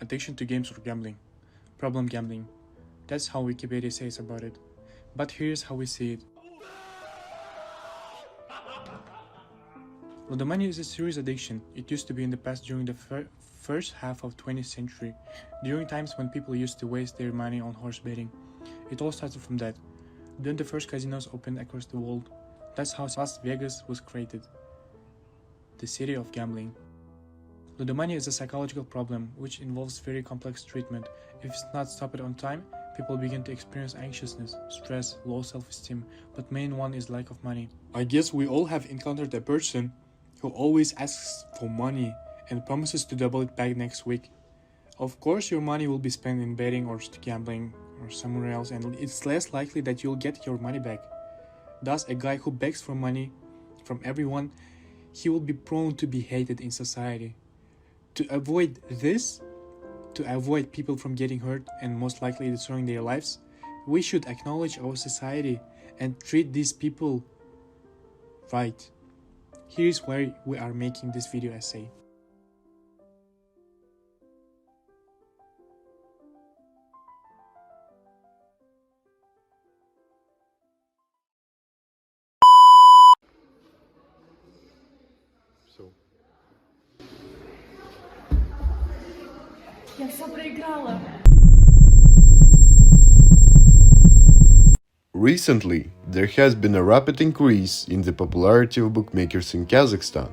Addiction to games or gambling. Problem gambling. That's how Wikipedia says about it. But here's how we see it. Ludomania is a serious addiction. It used to be in the past during the first half of 20th century, during times when people used to waste their money on horse betting. It all started from that. Then the first casinos opened across the world. That's how Las Vegas was created. The city of gambling. Ludomania is a psychological problem which involves very complex treatment. If it's not stopped on time, people begin to experience anxiousness, stress, low self-esteem, but main one is lack of money. I guess we all have encountered a person who always asks for money and promises to double it back next week. Of course, your money will be spent in betting or gambling or somewhere else, and it's less likely that you'll get your money back. Thus, a guy who begs for money from everyone, he will be prone to be hated in society. To avoid this, to avoid people from getting hurt and most likely destroying their lives, we should acknowledge our society and treat these people right. Here's why we are making this video essay. Я все проиграла. Recently, there has been a rapid increase in the popularity of bookmakers in Kazakhstan,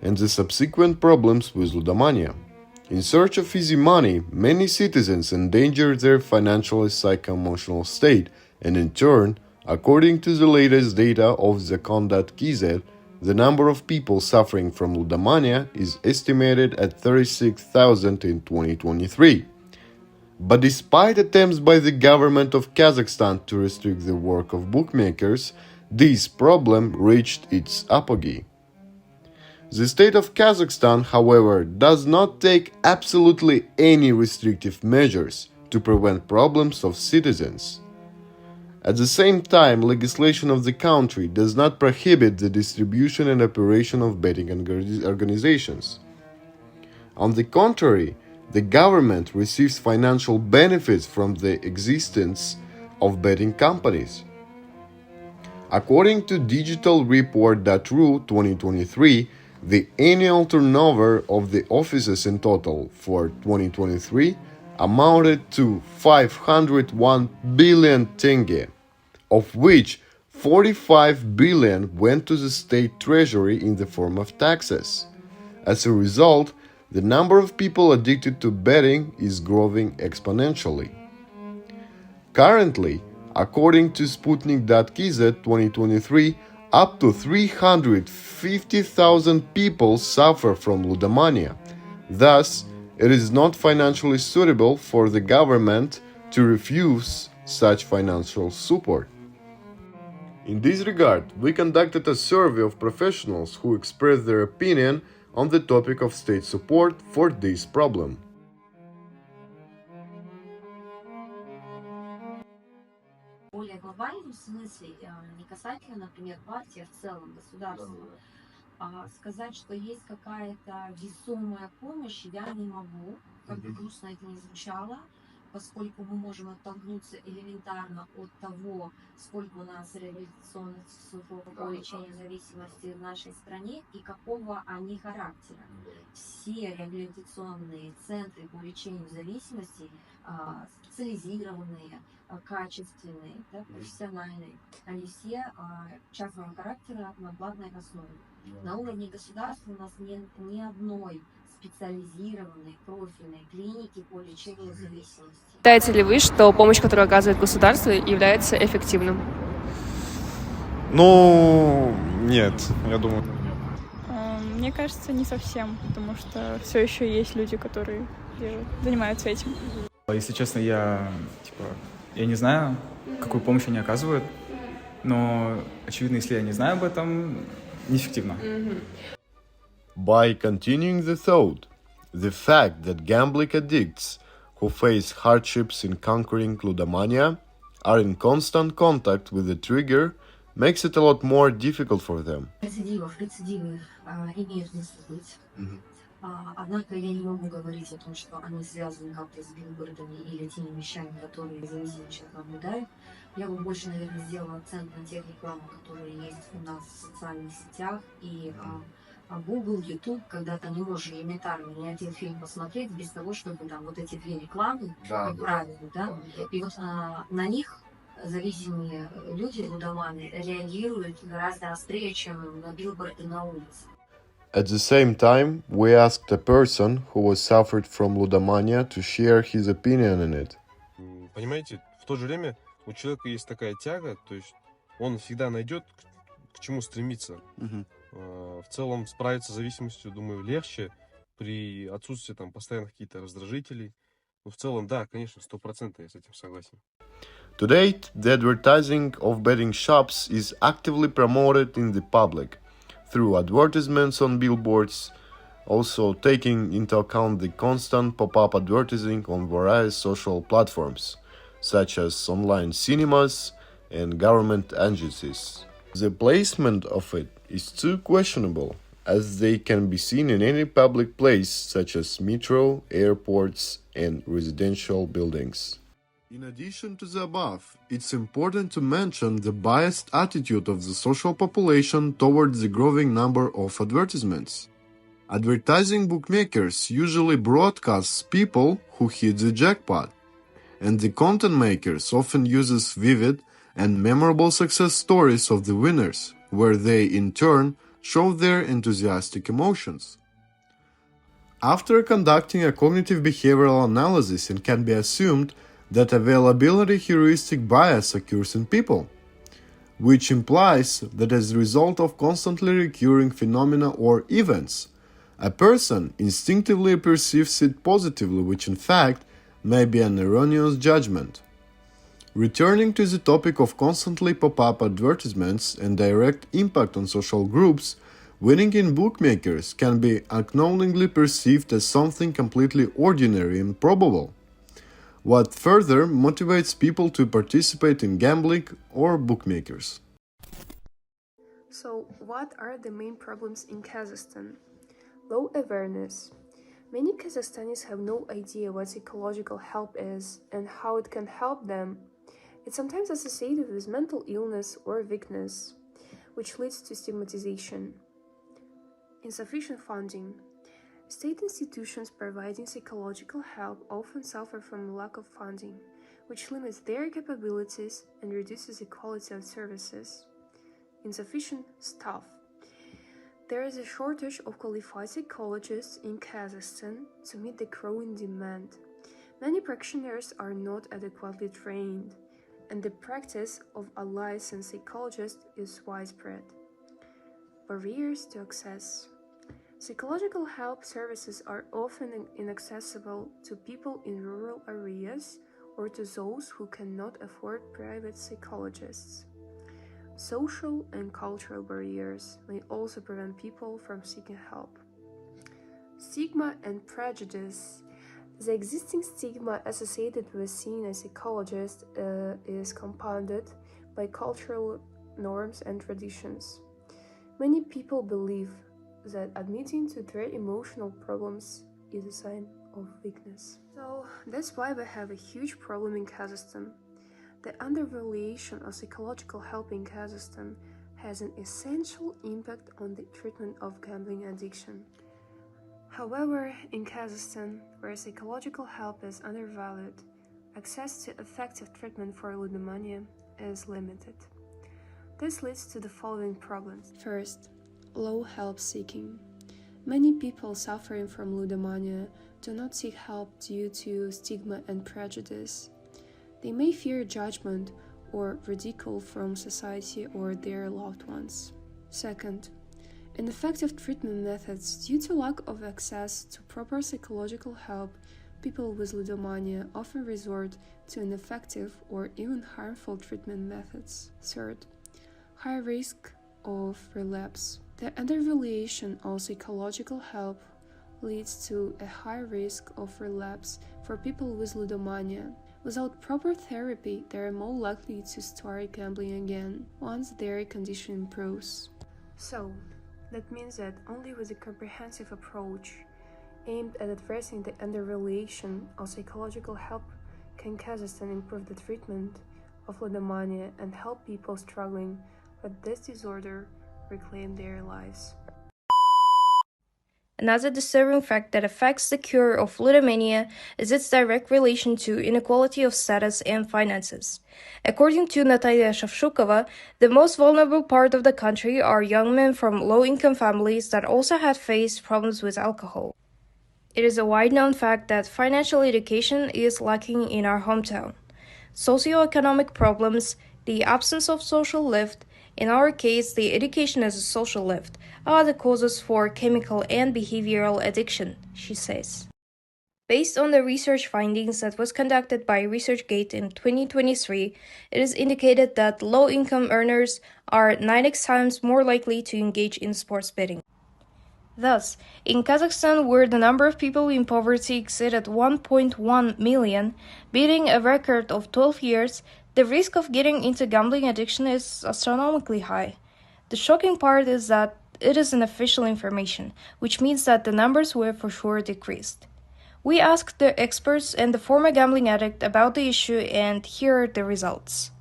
and the subsequent problems with Ludomania. In search of easy money, many citizens endanger their financial and psycho-emotional state, and in turn, according to the latest data of the Con.kz, the number of people suffering from Ludomania is estimated at 36,000 in 2023. But despite attempts by the government of Kazakhstan to restrict the work of bookmakers, this problem reached its apogee. The state of Kazakhstan, however, does not take absolutely any restrictive measures to prevent problems of citizens. At the same time, legislation of the country does not prohibit the distribution and operation of betting organizations. On the contrary, the government receives financial benefits from the existence of betting companies. According to digitalreport.ru 2023, the annual turnover of the offices in total for 2023 amounted to 501 billion tenge, of which 45 billion went to the state treasury in the form of taxes. As a result, the number of people addicted to betting is growing exponentially. Currently, according to Sputnik.kz 2023, up to 350,000 people suffer from Ludomania. Thus, it is not financially suitable for the government to refuse such financial support. In this regard, we conducted a survey of professionals who expressed their opinion on the topic of state support for this problem. В более глобальном смысле, не касательно, например, партии, а в целом государства, сказать, что есть какая-то весомая помощь, я не могу, как бы грустно это ни звучало, поскольку мы можем оттолкнуться элементарно от того, сколько у нас реабилитационных центров по лечению зависимости в нашей стране и какого они характера. Все реабилитационные центры по лечению зависимости специализированные, качественные, да, профессиональные, они все частного характера на платной основе. На уровне государства у нас нет ни одной специализированной профильной клиники по лечению зависимости. Считаете ли вы, что помощь, которую оказывает государство, является эффективным? Ну, нет, я думаю. Мне кажется, не совсем, потому что все еще есть люди, которые занимаются этим. Если честно, я не знаю, какую помощь они оказывают, но, очевидно, если я не знаю об этом, неэффективно. By continuing the thought, the fact that gambling addicts who face hardships in conquering Ludomania are in constant contact with the trigger makes it a lot more difficult for them. Рецидивы имеют место быть. Однако я не могу говорить о том, что они связаны как-то с билбордами или теми вещами, которые зависимый человек наблюдает. Я бы больше, наверное, сделала акцент на тех рекламах, которые есть у нас в социальных сетях. И Google, YouTube, когда ты не можешь элементарно ни один фильм посмотреть без того, чтобы там вот эти две рекламы, как правило, да, и вот на них зависимые люди, лудоманы, реагируют гораздо острее, чем на билборды на улице. At the same time, we asked a person who was suffered from ludomania to share his opinion on it. Понимаете, в то же время у человека есть такая тяга, то есть он всегда найдет к чему стремиться. В целом справиться с зависимостью, думаю, легче при отсутствии там постоянных каких-то раздражителей. Но в целом, да, конечно, 100% я с этим согласен. To date, the advertising of betting shops is actively promoted in the public through advertisements on billboards, also taking into account the constant pop-up advertising on various social platforms, such as online cinemas and government agencies. The placement of it is too questionable, as they can be seen in any public place such as metro, airports, and residential buildings. In addition to the above, it's important to mention the biased attitude of the social population towards the growing number of advertisements. Advertising bookmakers usually broadcast people who hit the jackpot, and the content makers often uses vivid and memorable success stories of the winners, where they in turn show their enthusiastic emotions. After conducting a cognitive behavioral analysis, it can be assumed that availability heuristic bias occurs in people, which implies that as a result of constantly recurring phenomena or events, a person instinctively perceives it positively, which in fact may be an erroneous judgment. Returning to the topic of constantly pop-up advertisements and direct impact on social groups, winning in bookmakers can be unknowingly perceived as something completely ordinary and probable, what further motivates people to participate in gambling or bookmakers. So, what are the main problems in Kazakhstan? Low awareness. Many Kazakhstanis have no idea what psychological help is and how it can help them. It's sometimes associated with mental illness or weakness, which leads to stigmatization. Insufficient funding. State institutions providing psychological help often suffer from lack of funding, which limits their capabilities and reduces the quality of services. Insufficient staff. There is a shortage of qualified psychologists in Kazakhstan to meet the growing demand. Many practitioners are not adequately trained, and the practice of a licensed psychologist is widespread. Barriers to access. Psychological help services are often inaccessible to people in rural areas or to those who cannot afford private psychologists. Social and cultural barriers may also prevent people from seeking help. Stigma and prejudice. The existing stigma associated with seeing a psychologist is compounded by cultural norms and traditions. Many people believe that admitting to their emotional problems is a sign of weakness. So that's why we have a huge problem in Kazakhstan. The undervaluation of psychological help in Kazakhstan has an essential impact on the treatment of gambling addiction. However, in Kazakhstan, where psychological help is undervalued, access to effective treatment for ludomania is limited. This leads to the following problems. First, low help seeking. Many people suffering from ludomania do not seek help due to stigma and prejudice. They may fear judgment or ridicule from society or their loved ones. Second, ineffective treatment methods. Due to lack of access to proper psychological help, people with ludomania often resort to ineffective or even harmful treatment methods. Third, high risk of relapse. The undervaluation of psychological help leads to a high risk of relapse for people with ludomania. Without proper therapy, they are more likely to start gambling again once their condition improves. So, that means that only with a comprehensive approach, aimed at addressing the undervaluation of psychological help. Can Kazakhstan improve the treatment of Ludomania and help people struggling with this disorder reclaim their lives? Another disturbing fact that affects the cure of Ludomania is its direct relation to inequality of status and finances. According to Natalia Shavshukova, the most vulnerable part of the country are young men from low-income families that also have faced problems with alcohol. It is a wide-known fact that financial education is lacking in our hometown. Socioeconomic problems, the absence of social lift, in our case, the education as a social lift, are the causes for chemical and behavioral addiction, she says. Based on the research findings that was conducted by ResearchGate in 2023, it is indicated that low-income earners are 9x times more likely to engage in sports betting. Thus, in Kazakhstan, where the number of people in poverty exceeded 1.1 million, beating a record of 12 years, the risk of getting into gambling addiction is astronomically high. The shocking part is that it is unofficial information, which means that the numbers were for sure decreased. We asked the experts and the former gambling addict about the issue, and here are the results.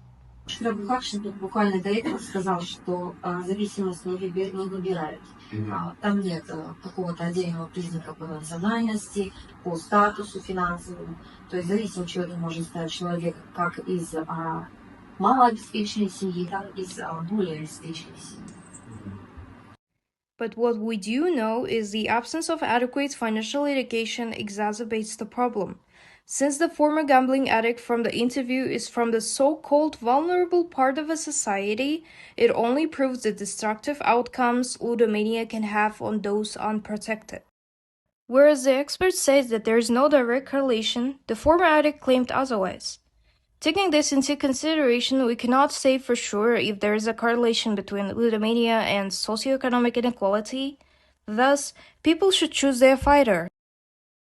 Вчера Бухарчин тут буквально до этого сказал, что зависимость не выбирают. Там нет какого-то отдельного признака по национальности, по статусу финансовому. То есть зависимым человек может стать человек как из малообеспеченной семьи, так и из более обеспеченной семьи. But what we do know is the absence of adequate financial education exacerbates the problem. Since the former gambling addict from the interview is from the so-called vulnerable part of a society, it only proves the destructive outcomes Ludomania can have on those unprotected. Whereas the expert says that there is no direct correlation, the former addict claimed otherwise. Taking this into consideration, we cannot say for sure if there is a correlation between Ludomania and socioeconomic inequality. Thus, people should choose their fighter.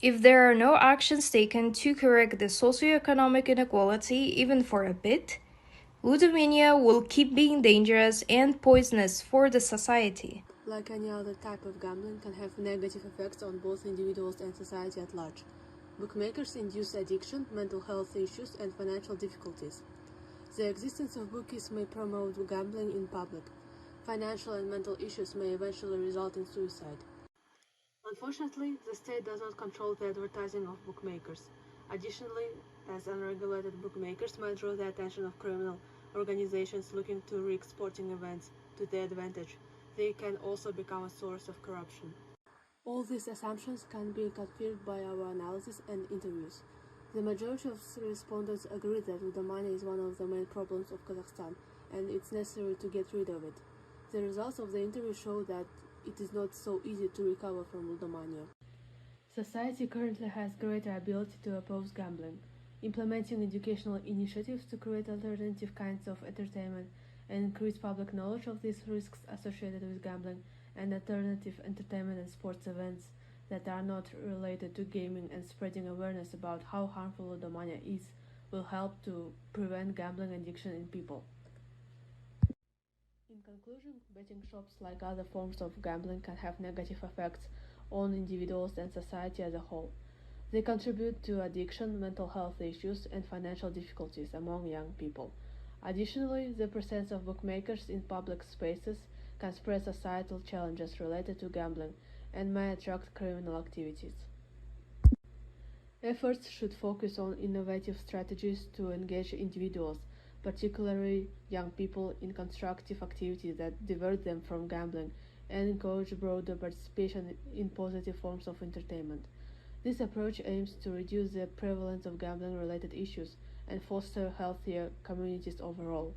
If there are no actions taken to correct the socioeconomic inequality, even for a bit, Ludomania will keep being dangerous and poisonous for the society. Like any other type of gambling, can have negative effects on both individuals and society at large. Bookmakers induce addiction, mental health issues, and financial difficulties. The existence of bookies may promote gambling in public. Financial and mental issues may eventually result in suicide. Unfortunately, the state does not control the advertising of bookmakers. Additionally, as unregulated bookmakers might draw the attention of criminal organizations looking to rig sporting events to their advantage, they can also become a source of corruption. All these assumptions can be confirmed by our analysis and interviews. The majority of respondents agree that Ludomania is one of the main problems of Kazakhstan, and it's necessary to get rid of it. The results of the interview show that it is not so easy to recover from Ludomania. Society currently has greater ability to oppose gambling, implementing educational initiatives to create alternative kinds of entertainment and increase public knowledge of these risks associated with gambling and alternative entertainment and sports events that are not related to gaming, and spreading awareness about how harmful Ludomania is will help to prevent gambling addiction in people. In conclusion, betting shops, like other forms of gambling, can have negative effects on individuals and society as a whole. They contribute to addiction, mental health issues, and financial difficulties among young people. Additionally, the presence of bookmakers in public spaces can spread societal challenges related to gambling and may attract criminal activities. Efforts should focus on innovative strategies to engage individuals, particularly young people, in constructive activities that divert them from gambling and encourage broader participation in positive forms of entertainment. This approach aims to reduce the prevalence of gambling-related issues and foster healthier communities overall.